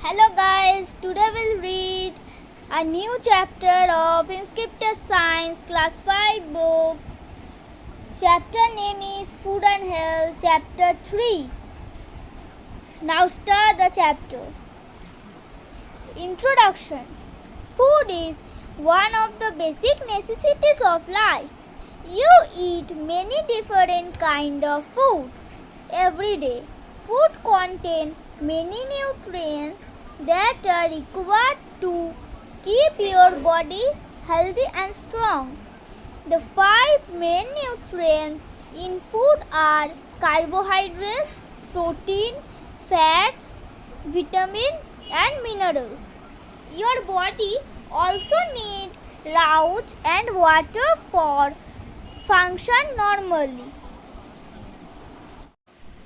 Hello guys, today we'll read a new chapter of Inscripted Science Class 5 book. Chapter name is Food and Health, Chapter 3. Now start the chapter. Introduction. Food is one of the basic necessities of life. You eat many different kind of food every day. Food contains many nutrients that are required to keep your body healthy and strong. The five main nutrients in food are carbohydrates, protein, fats, vitamin and minerals. Your body also needs rouge and water for function normally.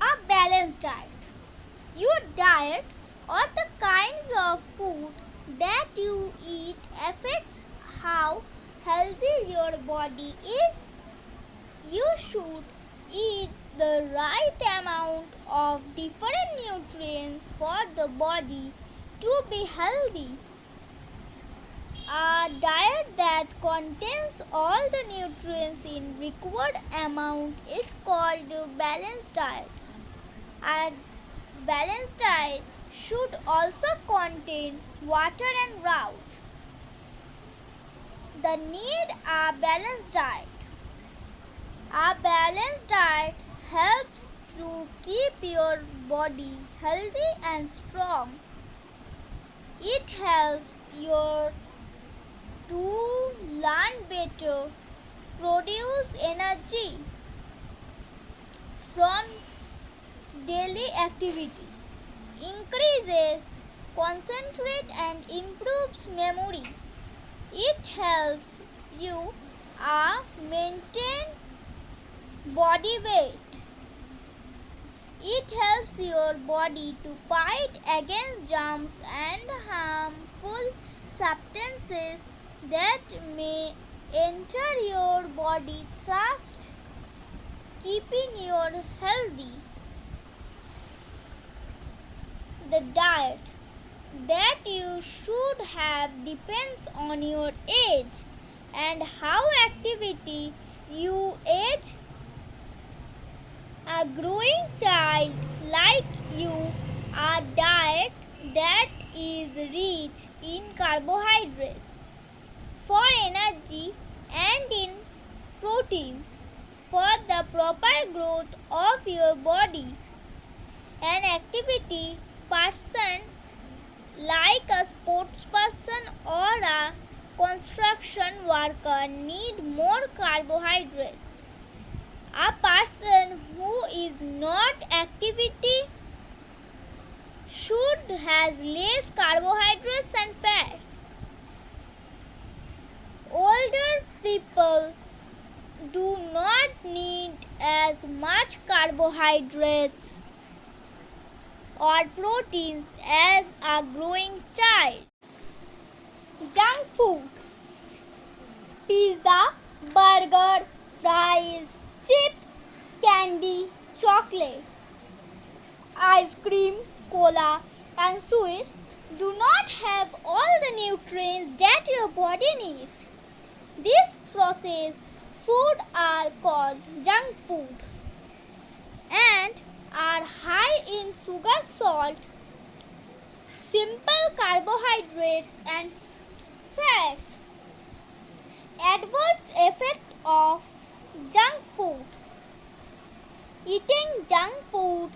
A balanced diet. Your diet or the kinds of food that you eat affects how healthy your body is. You should eat the right amount of different nutrients for the body to be healthy. A diet that contains all the nutrients in required amount is called a balanced diet. A balanced diet should also contain water and rouge. The need a balanced diet. A balanced diet helps to keep your body healthy and strong. It helps you to learn better, produce energy from daily activities, increases concentrate and improves memory. It helps you maintain body weight. It helps your body to fight against germs and harmful substances that may enter your body, thus keeping you healthy. The diet that you should have depends on your age and how activity you age. A growing child like you, a diet that is rich in carbohydrates for energy and in proteins for the proper growth of your body. An activity person like a sports person or a construction worker need more carbohydrates. A person who is not activity should has less carbohydrates and fats. Older people do not need as much carbohydrates or proteins as a growing child. Junk food. Pizza, burger, fries, chips, candy, chocolates, ice cream, cola and sweets do not have all the nutrients that your body needs. These processed food are called junk food and are high in sugar, salt, simple carbohydrates and fats. Adverse effect of junk food. Eating junk food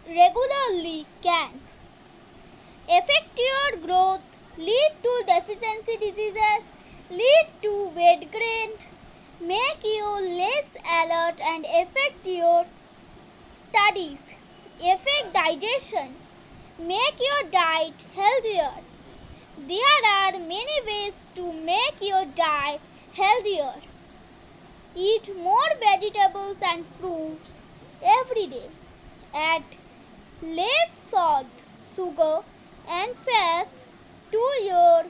regularly can affect your growth, lead to deficiency diseases, lead to weight gain, make you less alert and affect your studies, affect digestion, make your diet healthier. There are many ways to make your diet healthier. Eat more vegetables and fruits every day. Add less salt, sugar and fats to your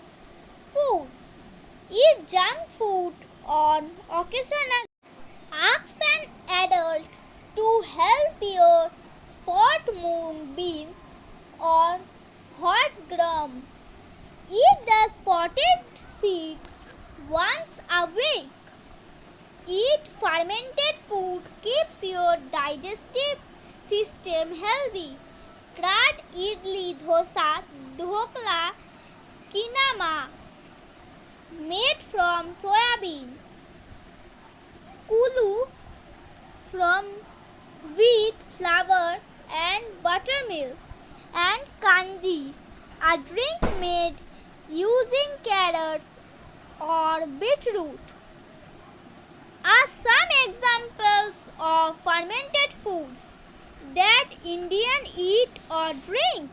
food. Eat junk food on occasion. Ask an adult to help your spot moonbeams or horse gum. Eat the spotted seeds once a week. Eat fermented food keeps your digestive system healthy. Krat, idli, dosa, dhokla, kinama made from soybean. Kulu from wheat flour and buttermilk. And kanji, a drink made using carrots or beetroot, are some examples of fermented foods that Indians eat or drink.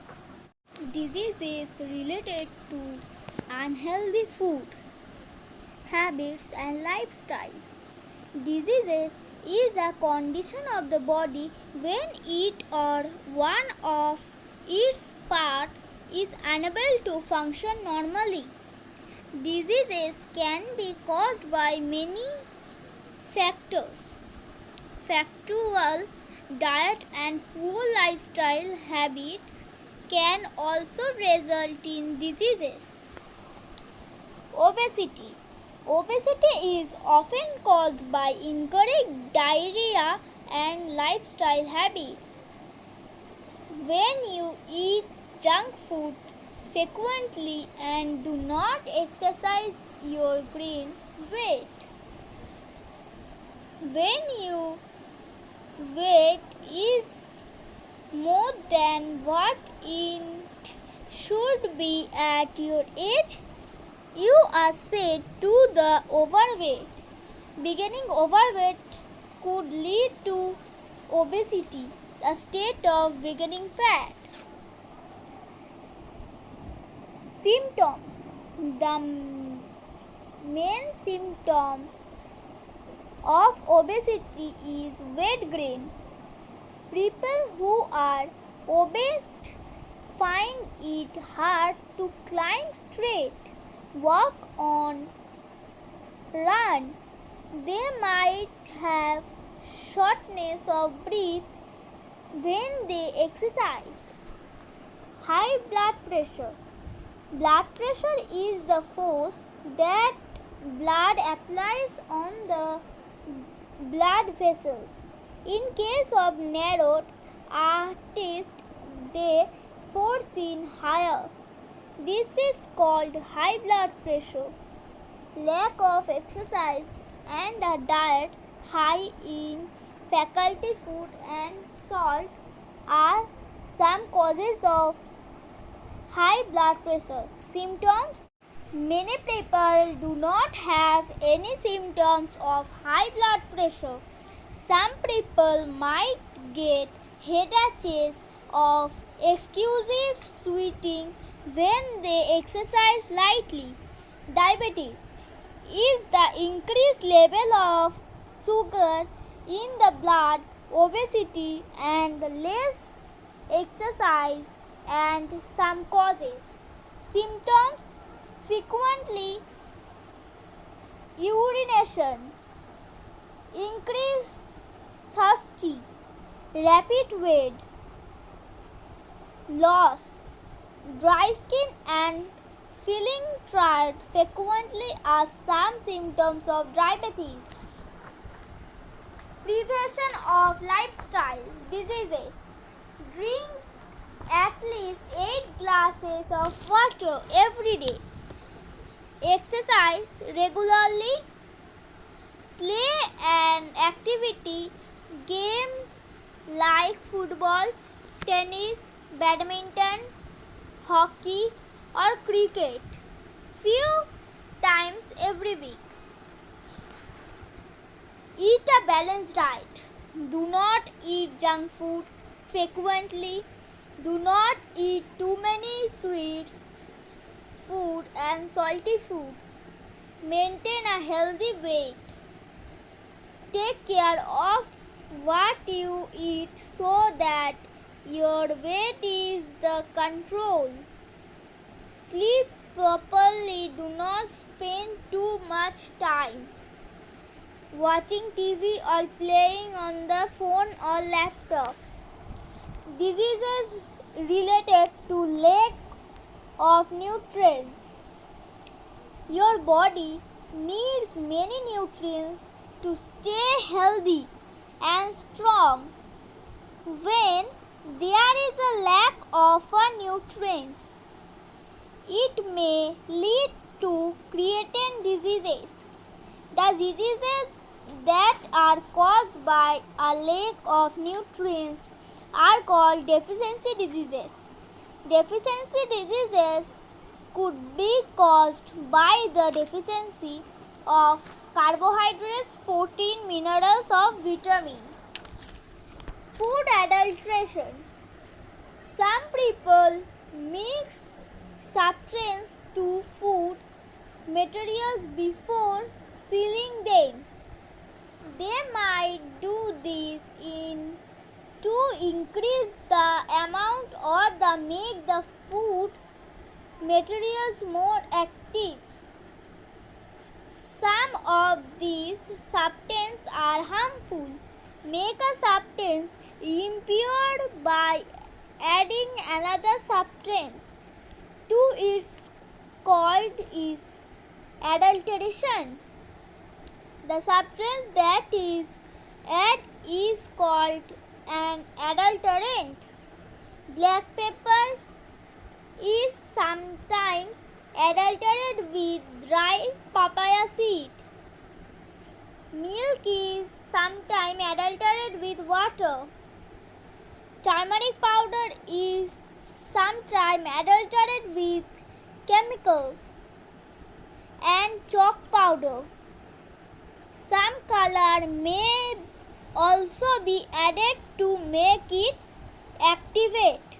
Diseases related to unhealthy food habits and lifestyle. Diseases is a condition of the body when it or one of its part is unable to function normally. Diseases can be caused by many factors. Factual diet and poor lifestyle habits can also result in diseases. Obesity. Obesity is often caused by incorrect diarrhea and lifestyle habits. When you eat junk food frequently and do not exercise, your gain weight. When your weight is more than what it should be at your age, you are said to the overweight. Beginning overweight could lead to obesity, a state of beginning fat. Symptoms. The main symptoms of obesity is weight gain. People who are obese find it hard to climb straight, walk on, run. They might have shortness of breath when they exercise. High blood pressure. Blood pressure is the force that blood applies on the blood vessels. In case of narrowed arteries, they force in higher. This is called high blood pressure. Lack of exercise and a diet high in fatty food and salt are some causes of high blood pressure. Symptoms. Many people do not have any symptoms of high blood pressure. Some people might get headaches of excessive sweating when they exercise lightly. Diabetes is the increased level of sugar in the blood, obesity, and less exercise, and some causes. Symptoms. Frequently urination, increased thirsty, rapid weight loss, dry skin, and feeling tired frequently are some symptoms of diabetes. Prevention of lifestyle diseases. Drink at least 8 glasses of water every day. Exercise regularly. Play an activity game like football, tennis, badminton, hockey, or cricket few times every week. Eat a balanced diet. Do not eat junk food frequently. Do not eat too many sweets food and salty food. Maintain a healthy weight. Take care of what you eat so that your weight is the control. Sleep properly. Do not spend too much time watching TV or playing on the phone or laptop. Diseases related to lack of nutrients. Your body needs many nutrients to stay healthy and strong. When there is a lack of nutrients, it may lead to creating diseases. The diseases that are caused by a lack of nutrients are called deficiency diseases. Deficiency diseases could be caused by the deficiency of carbohydrates, protein, minerals, or vitamin. Food adulteration. Some people mix substances to food materials before selling them. They might do this to increase the amount or make the food materials more active. Some of these substances are harmful. Make a substance impure by adding another substance to its called is adulteration. The substance that is added is called an adulterant. Black pepper is sometimes adulterated with dry papaya seed. Milk is sometimes adulterated with water. Turmeric powder is sometimes adulterated with chemicals. And chalk powder. Some color may also be added to make it activate.